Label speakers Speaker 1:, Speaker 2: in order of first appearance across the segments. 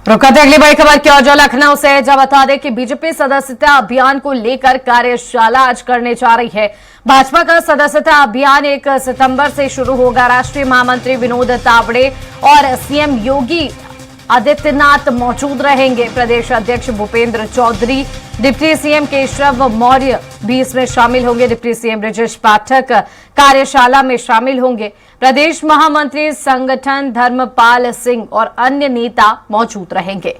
Speaker 1: रुकते अगली बड़ी खबर की ओर जो लखनऊ से जब बता दें कि बीजेपी सदस्यता अभियान को लेकर कार्यशाला आज करने जा रही है। भाजपा का सदस्यता अभियान 1 सितंबर से शुरू होगा। राष्ट्रीय महामंत्री विनोद तावड़े और सीएम योगी आदित्यनाथ मौजूद रहेंगे। प्रदेश अध्यक्ष भूपेंद्र चौधरी, डिप्टी सीएम केशव मौर्य भी इसमें शामिल होंगे। डिप्टी सीएम ब्रजेश पाठक कार्यशाला में शामिल होंगे। प्रदेश महामंत्री संगठन धर्मपाल सिंह और अन्य नेता मौजूद रहेंगे।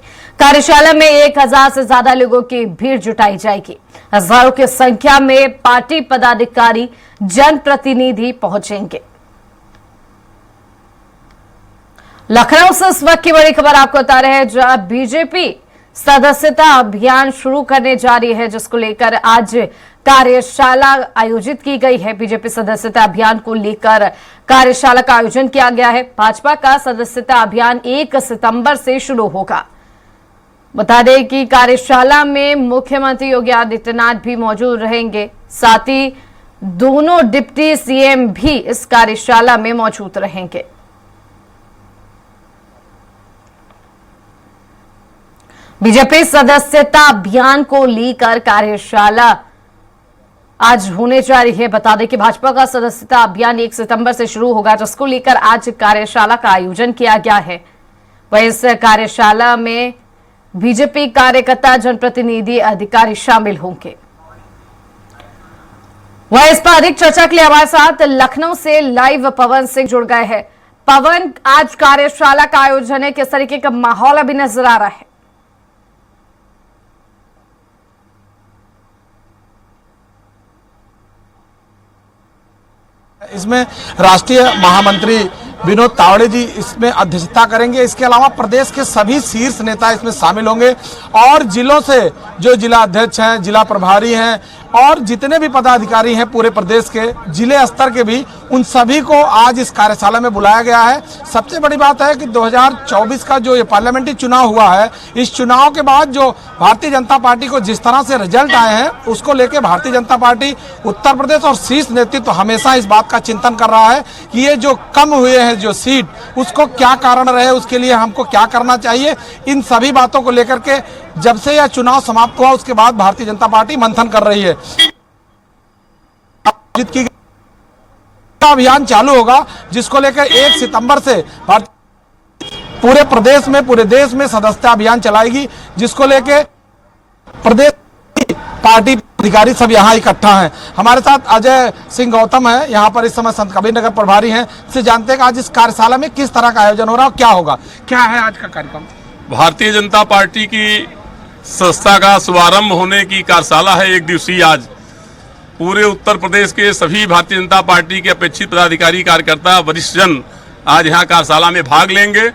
Speaker 1: कार्यशाला में 1000 से ज्यादा लोगों की भीड़ जुटाई जाएगी। हजारों की संख्या में पार्टी पदाधिकारी, जनप्रतिनिधि पहुंचेंगे। लखनऊ से इस वक्त की बड़ी खबर आपको बता रहे हैं, जहां बीजेपी सदस्यता अभियान शुरू करने जा रही है, जिसको लेकर आज कार्यशाला आयोजित की गई है। बीजेपी सदस्यता अभियान को लेकर कार्यशाला का आयोजन किया गया है। भाजपा का सदस्यता अभियान 1 सितंबर से शुरू होगा। बता दें कि कार्यशाला में मुख्यमंत्री योगी आदित्यनाथ भी मौजूद रहेंगे। साथ ही दोनों डिप्टी सीएम भी इस कार्यशाला में मौजूद रहेंगे। बीजेपी सदस्यता अभियान को लेकर कार्यशाला आज होने जा रही है। बता दें कि भाजपा का सदस्यता अभियान 1 सितंबर से शुरू होगा, जिसको लेकर आज कार्यशाला का आयोजन किया गया है। वह इस कार्यशाला में बीजेपी कार्यकर्ता, जनप्रतिनिधि, अधिकारी शामिल होंगे। वह इस पर अधिक चर्चा के लिए हमारे साथ लखनऊ से लाइव पवन सिंह जुड़ गए हैं। पवन, आज कार्यशाला का आयोजन है, किस तरीके का माहौल अभी नजर आ रहा है?
Speaker 2: इसमें राष्ट्रीय महामंत्री विनोद तावड़े जी इसमें अध्यक्षता करेंगे। इसके अलावा प्रदेश के सभी शीर्ष नेता इसमें शामिल होंगे और जिलों से जो जिला अध्यक्ष हैं, जिला प्रभारी हैं और जितने भी पदाधिकारी हैं पूरे प्रदेश के, जिले स्तर के भी, उन सभी को आज इस कार्यशाला में बुलाया गया है। सबसे बड़ी बात है कि 2024 का जो ये पार्लियामेंट्री चुनाव हुआ है, इस चुनाव के बाद जो भारतीय जनता पार्टी को जिस तरह से रिजल्ट आए हैं, उसको लेकर भारतीय जनता पार्टी उत्तर प्रदेश और शीर्ष नेतृत्व हमेशा इस बात का चिंतन कर रहा है कि ये जो कम हुए हैं जो सीट, उसको क्या कारण रहे, उसके लिए हमको क्या करना चाहिए। इन सभी बातों को लेकर के जब से यह चुनाव समाप्त हुआ उसके बाद भारतीय जनता पार्टी मंथन कर रही है। अभियान चालू होगा, जिसको लेकर 1 सितंबर से पूरे प्रदेश में, पूरे देश में सदस्यता अभियान चलाएगी, जिसको लेकर प्रदेश पार्टी अधिकारी सब यहाँ इकट्ठा हैं। हमारे साथ अजय सिंह गौतम है, यहाँ पर इस समय संत कबीर नगर प्रभारी हैं। से जानते हैं कि आज इस कार्यशाला में किस तरह का आयोजन हो रहा है, क्या होगा, क्या है आज का कार्यक्रम?
Speaker 3: भारतीय जनता पार्टी की संस्था का शुभारंभ होने की कार्यशाला है, 1 दिवसीय। आज पूरे उत्तर प्रदेश के सभी भारतीय जनता पार्टी के अपेक्षित पदाधिकारी, कार्यकर्ता, वरिष्ठ जन आज यहाँ कार्यशाला में भाग लेंगे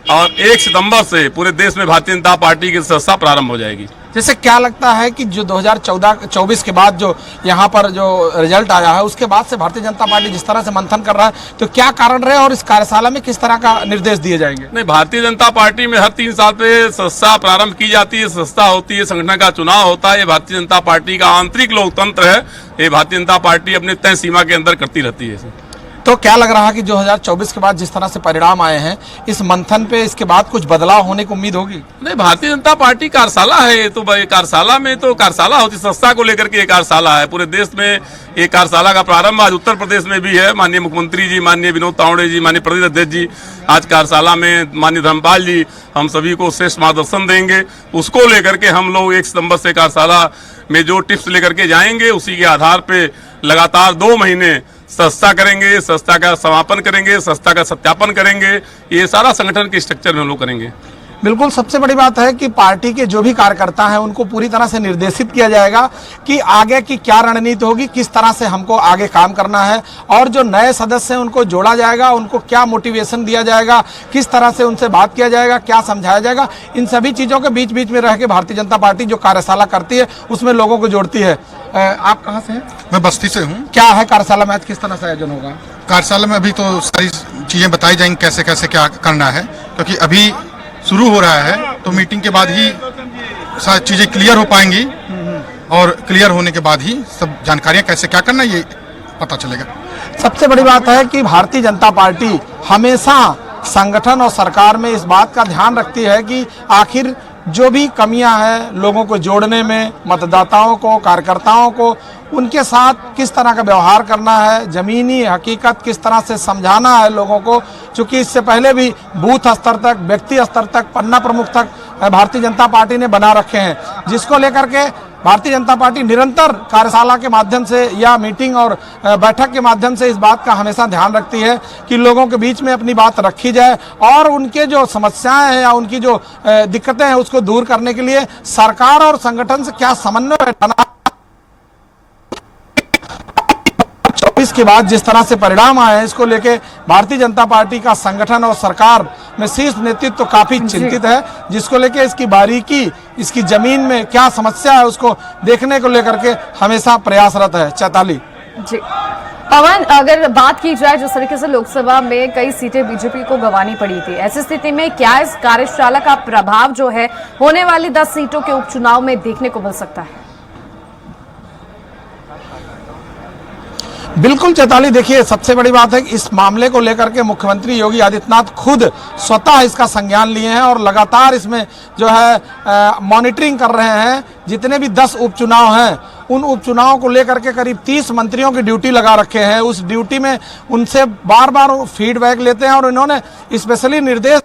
Speaker 3: और 1 सितंबर से पूरे देश में भारतीय जनता पार्टी की संस्था प्रारंभ हो जाएगी।
Speaker 2: जैसे क्या लगता है कि जो 2024 के बाद जो यहाँ पर जो रिजल्ट आया है, उसके बाद से भारतीय जनता पार्टी जिस तरह से मंथन कर रहा है, तो क्या कारण रहे और इस कार्यशाला में किस तरह का निर्देश दिए जाएंगे?
Speaker 3: नहीं, भारतीय जनता पार्टी में हर 3 साल पे संस्था प्रारंभ की जाती है, संस्था होती है, संगठन का चुनाव होता है। ये भारतीय जनता पार्टी का आंतरिक लोकतंत्र है। ये भारतीय जनता पार्टी अपने तय सीमा के अंदर करती रहती है।
Speaker 2: तो क्या लग रहा है कि 2024 के बाद जिस तरह से परिणाम आए हैं, इस मंथन पे इसके बाद कुछ बदलाव होने की उम्मीद होगी?
Speaker 3: नहीं, भारतीय जनता पार्टी कार्यशाला है, तो कार्यशाला में तो कार्यशाला होती, संस्था को लेकर के एक कार्यशाला है। पूरे देश में एक कार्यशाला का प्रारंभ आज उत्तर प्रदेश में भी है। माननीय मुख्यमंत्री जी, माननीय विनोद तावड़े जी, माननीय प्रदेश अध्यक्ष जी आज कार्यशाला में, माननीय धर्मपाल जी हम सभी को श्रेष्ठ मार्गदर्शन देंगे। उसको लेकर के हम लोग 1 सितंबर से कार्यशाला में जो टिप्स लेकर के जाएंगे, उसी के आधार पे लगातार 2 महीने संस्था करेंगे, संस्था का समापन करेंगे, संस्था का सत्यापन करेंगे। ये सारा संगठन के स्ट्रक्चर में हम लोग करेंगे।
Speaker 2: बिल्कुल, सबसे बड़ी बात है कि पार्टी के जो भी कार्यकर्ता हैं उनको पूरी तरह से निर्देशित किया जाएगा कि आगे की क्या रणनीति होगी, किस तरह से हमको आगे काम करना है, और जो नए सदस्य हैं उनको जोड़ा जाएगा, उनको क्या मोटिवेशन दिया जाएगा, किस तरह से उनसे बात किया जाएगा, क्या समझाया जाएगा। इन सभी चीज़ों के बीच बीच में रह के भारतीय जनता पार्टी जो कार्यशाला करती है उसमें लोगों को जोड़ती है। आप कहाँ से हैं?
Speaker 4: मैं बस्ती से हूँ।
Speaker 2: क्या है कार्यशाला में आज, किस तरह से आयोजन होगा?
Speaker 4: कार्यशाला में अभी तो सारी चीज़ें बताई जाएंगी, कैसे कैसे क्या करना है, क्योंकि अभी शुरू हो रहा है, तो मीटिंग के बाद ही सारी चीज़ें क्लियर हो पाएंगी और क्लियर होने के बाद ही सब जानकारियाँ कैसे क्या करना ये पता चलेगा।
Speaker 2: सबसे बड़ी बात है कि भारतीय जनता पार्टी हमेशा संगठन और सरकार में इस बात का ध्यान रखती है कि आखिर जो भी कमियां हैं लोगों को जोड़ने में, मतदाताओं को, कार्यकर्ताओं को उनके साथ किस तरह का व्यवहार करना है, जमीनी हकीकत किस तरह से समझाना है लोगों को। चूंकि इससे पहले भी बूथ स्तर तक, व्यक्ति स्तर तक, पन्ना प्रमुख तक भारतीय जनता पार्टी ने बना रखे हैं, जिसको लेकर के भारतीय जनता पार्टी निरंतर कार्यशाला के माध्यम से या मीटिंग और बैठक के माध्यम से इस बात का हमेशा ध्यान रखती है कि लोगों के बीच में अपनी बात रखी जाए और उनके जो समस्याएं हैं या उनकी जो दिक्कतें हैं उसको दूर करने के लिए सरकार और संगठन से क्या समन्वय बैठाना। 24 के बाद जिस तरह से परिणाम आए हैं इसको लेके भारतीय जनता पार्टी का संगठन और सरकार में शीर्ष नेतृत्व तो काफी चिंतित है, जिसको लेके इसकी बारीकी, इसकी जमीन में क्या समस्या है उसको देखने को लेकर के हमेशा प्रयासरत है। चैताली
Speaker 1: जी। पवन, अगर बात की जाए जिस तरीके से लोकसभा में कई सीटें बीजेपी को गंवानी पड़ी थी, ऐसी स्थिति में क्या इस कार्यशाला का प्रभाव जो है होने वाली 10 सीटों के उपचुनाव में देखने को मिल सकता है?
Speaker 2: बिल्कुल चैताली, देखिए सबसे बड़ी बात है कि इस मामले को लेकर के मुख्यमंत्री योगी आदित्यनाथ खुद स्वतः इसका संज्ञान लिए हैं और लगातार इसमें जो है मॉनिटरिंग कर रहे हैं। जितने भी 10 उपचुनाव हैं उन उपचुनावों को लेकर के करीब 30 मंत्रियों की ड्यूटी लगा रखे हैं। उस ड्यूटी में उनसे बार बार फीडबैक लेते हैं और इन्होंने स्पेशली निर्देश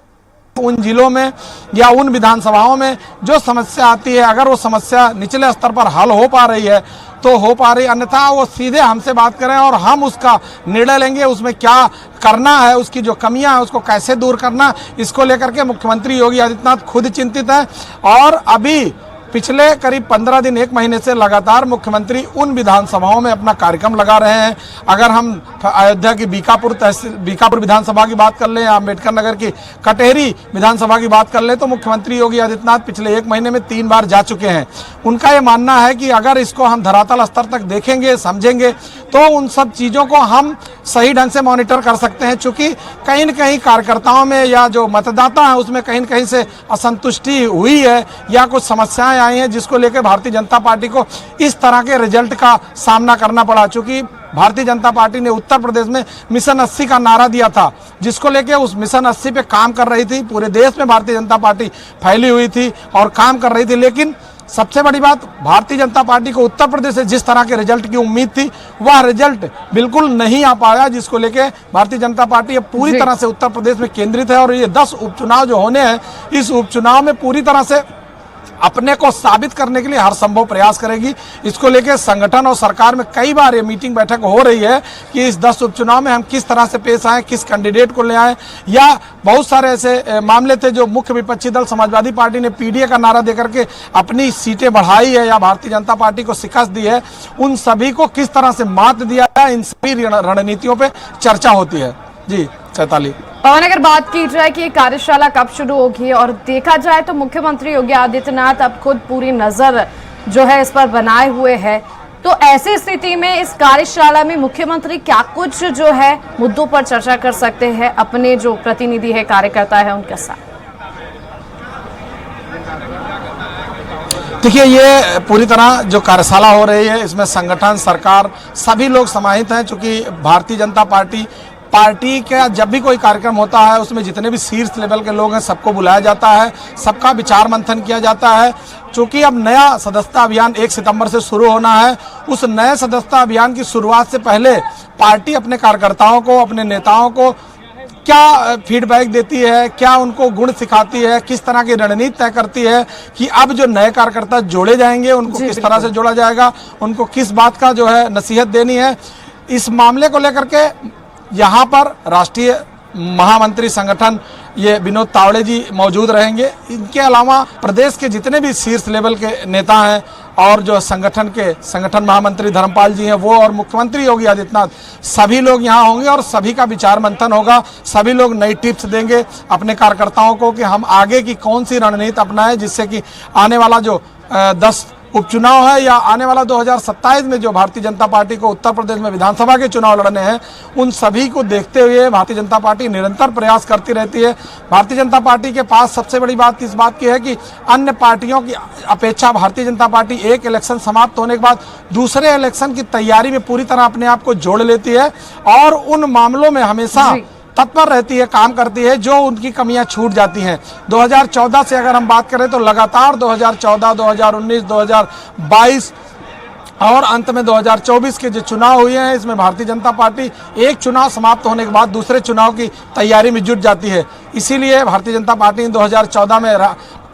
Speaker 2: उन जिलों में या उन विधानसभाओं में जो समस्या आती है, अगर वो समस्या निचले स्तर पर हल हो पा रही है तो हो पा रही, अन्यथा वो सीधे हमसे बात करें और हम उसका निर्णय लेंगे उसमें क्या करना है, उसकी जो कमियां हैं उसको कैसे दूर करना। इसको लेकर के मुख्यमंत्री योगी आदित्यनाथ खुद चिंतित है और अभी पिछले करीब 15 दिन, 1 महीने से लगातार मुख्यमंत्री उन विधानसभाओं में अपना कार्यक्रम लगा रहे हैं। अगर हम अयोध्या की बीकापुर विधानसभा की बात कर लें या अम्बेडकर नगर की कटेहरी विधानसभा की बात कर लें तो मुख्यमंत्री योगी आदित्यनाथ पिछले 1 महीने में 3 बार जा चुके हैं। उनका ये मानना है कि अगर इसको हम धरातल स्तर तक देखेंगे, समझेंगे तो उन सब चीज़ों को हम सही ढंग से मॉनिटर कर सकते हैं। चूँकि कहीं न कहीं कार्यकर्ताओं में या जो मतदाता हैं उसमें कहीं न कहीं से असंतुष्टि हुई है या कुछ समस्याएं आई हैं जिसको लेकर भारतीय जनता पार्टी को इस तरह के रिजल्ट का सामना करना पड़ा। चूँकि भारतीय जनता पार्टी ने उत्तर प्रदेश में मिशन 80 का नारा दिया था, जिसको लेके उस मिशन 80 पे काम कर रही थी। पूरे देश में भारतीय जनता पार्टी फैली हुई थी और काम कर रही थी, लेकिन सबसे बड़ी बात भारतीय जनता पार्टी को उत्तर प्रदेश से जिस तरह के रिजल्ट की उम्मीद थी वह रिजल्ट बिल्कुल नहीं आ पाया, जिसको लेके भारतीय जनता पार्टी अब पूरी तरह से उत्तर प्रदेश में केंद्रित है और ये 10 उपचुनाव जो होने हैं इस उपचुनाव में पूरी तरह से अपने को साबित करने के लिए हर संभव प्रयास करेगी। इसको लेकर संगठन और सरकार में कई बार ये मीटिंग बैठक हो रही है कि इस 10 उपचुनाव में हम किस तरह से पेश आए, किस कैंडिडेट को ले आए, या बहुत सारे ऐसे मामले थे जो मुख्य विपक्षी दल समाजवादी पार्टी ने पीडीए का नारा देकर के अपनी सीटें बढ़ाई है या भारतीय जनता पार्टी को शिकस्त दी है, उन सभी को किस तरह से मात दिया है, इन सभी रणनीतियों पर चर्चा होती है। जी चैताली।
Speaker 1: पवन, अगर बात की जाए कि ये कार्यशाला कब शुरू होगी और देखा जाए तो मुख्यमंत्री योगी आदित्यनाथ अब खुद पूरी नजर जो है इस पर बनाए हुए है, तो ऐसी स्थिति में इस कार्यशाला में मुख्यमंत्री क्या कुछ जो है मुद्दों पर चर्चा कर सकते हैं अपने जो प्रतिनिधि है, कार्यकर्ता है उनके साथ?
Speaker 2: देखिए, ये पूरी तरह जो कार्यशाला हो रही है इसमें संगठन, सरकार सभी लोग समाहित हैं। चूंकि भारतीय जनता पार्टी का जब भी कोई कार्यक्रम होता है उसमें जितने भी शीर्ष लेवल के लोग हैं सबको बुलाया जाता है, सबका विचार मंथन किया जाता है। चूंकि अब नया सदस्यता अभियान 1 सितंबर से शुरू होना है, उस नए सदस्यता अभियान की शुरुआत से पहले पार्टी अपने कार्यकर्ताओं को, अपने नेताओं को क्या फीडबैक देती है, क्या उनको गुण सिखाती है, किस तरह की रणनीति तय करती है कि अब जो नए कार्यकर्ता जोड़े जाएंगे उनको किस तरह से जोड़ा जाएगा, उनको किस बात का जो है नसीहत देनी है। इस मामले को लेकर के यहाँ पर राष्ट्रीय महामंत्री संगठन ये विनोद तावड़े जी मौजूद रहेंगे। इनके अलावा प्रदेश के जितने भी शीर्ष लेवल के नेता हैं और जो संगठन महामंत्री धर्मपाल जी हैं वो और मुख्यमंत्री योगी आदित्यनाथ सभी लोग यहाँ होंगे और सभी का विचार मंथन होगा। सभी लोग नई टिप्स देंगे अपने कार्यकर्ताओं को कि हम आगे की कौन सी रणनीति अपनाएं जिससे कि आने वाला जो 10 उपचुनाव है या आने वाला 2027 में जो भारतीय जनता पार्टी को उत्तर प्रदेश में विधानसभा के चुनाव लड़ने हैं उन सभी को देखते हुए भारतीय जनता पार्टी निरंतर प्रयास करती रहती है। भारतीय जनता पार्टी के पास सबसे बड़ी बात इस बात की है कि अन्य पार्टियों की अपेक्षा भारतीय जनता पार्टी एक इलेक्शन समाप्त होने के बाद दूसरे इलेक्शन की तैयारी में पूरी तरह अपने आप को जोड़ लेती है और उन मामलों में हमेशा तत्पर रहती है, काम करती है, जो उनकी कमियां छूट जाती हैं। 2014 से अगर हम बात करें तो लगातार 2014, 2019, 2022 और अंत में 2024 के जो चुनाव हुए हैं, इसमें भारतीय जनता पार्टी एक चुनाव समाप्त होने के बाद दूसरे चुनाव की तैयारी में जुट जाती है। इसीलिए भारतीय जनता पार्टी ने 2014 में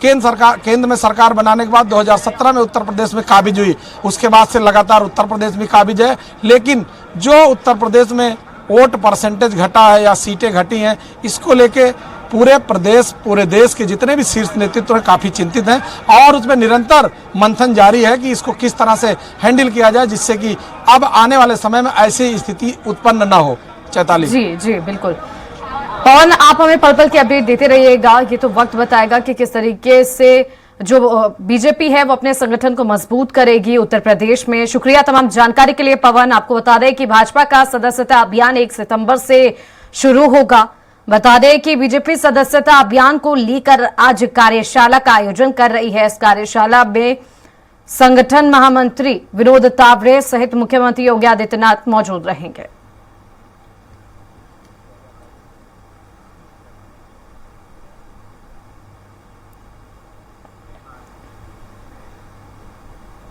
Speaker 2: केंद्र में सरकार बनाने के बाद 2017 में उत्तर प्रदेश में काबिज हुई। उसके बाद से लगातार उत्तर प्रदेश में काबिज है। लेकिन जो उत्तर प्रदेश में वोट परसेंटेज घटा है या सीटें घटी हैं, इसको लेके पूरे देश के जितने भी शीर्ष नेतृत्व काफी चिंतित हैं और उसमें निरंतर मंथन जारी है कि इसको किस तरह से हैंडल किया जाए, जिससे कि अब आने वाले समय में ऐसी स्थिति उत्पन्न न हो। चैताली
Speaker 1: जी बिल्कुल। पवन, आप हमें पल पल की अपडेट देते रहिएगा। ये तो वक्त बताएगा कि किस तरीके से जो बीजेपी है वो अपने संगठन को मजबूत करेगी उत्तर प्रदेश में। शुक्रिया तमाम जानकारी के लिए पवन। आपको बता दें कि भाजपा का सदस्यता अभियान 1 सितंबर से शुरू होगा। बता दें कि बीजेपी सदस्यता अभियान को लेकर आज कार्यशाला का आयोजन कर रही है। इस कार्यशाला में संगठन महामंत्री विनोद तावड़े सहित मुख्यमंत्री योगी आदित्यनाथ मौजूद रहेंगे।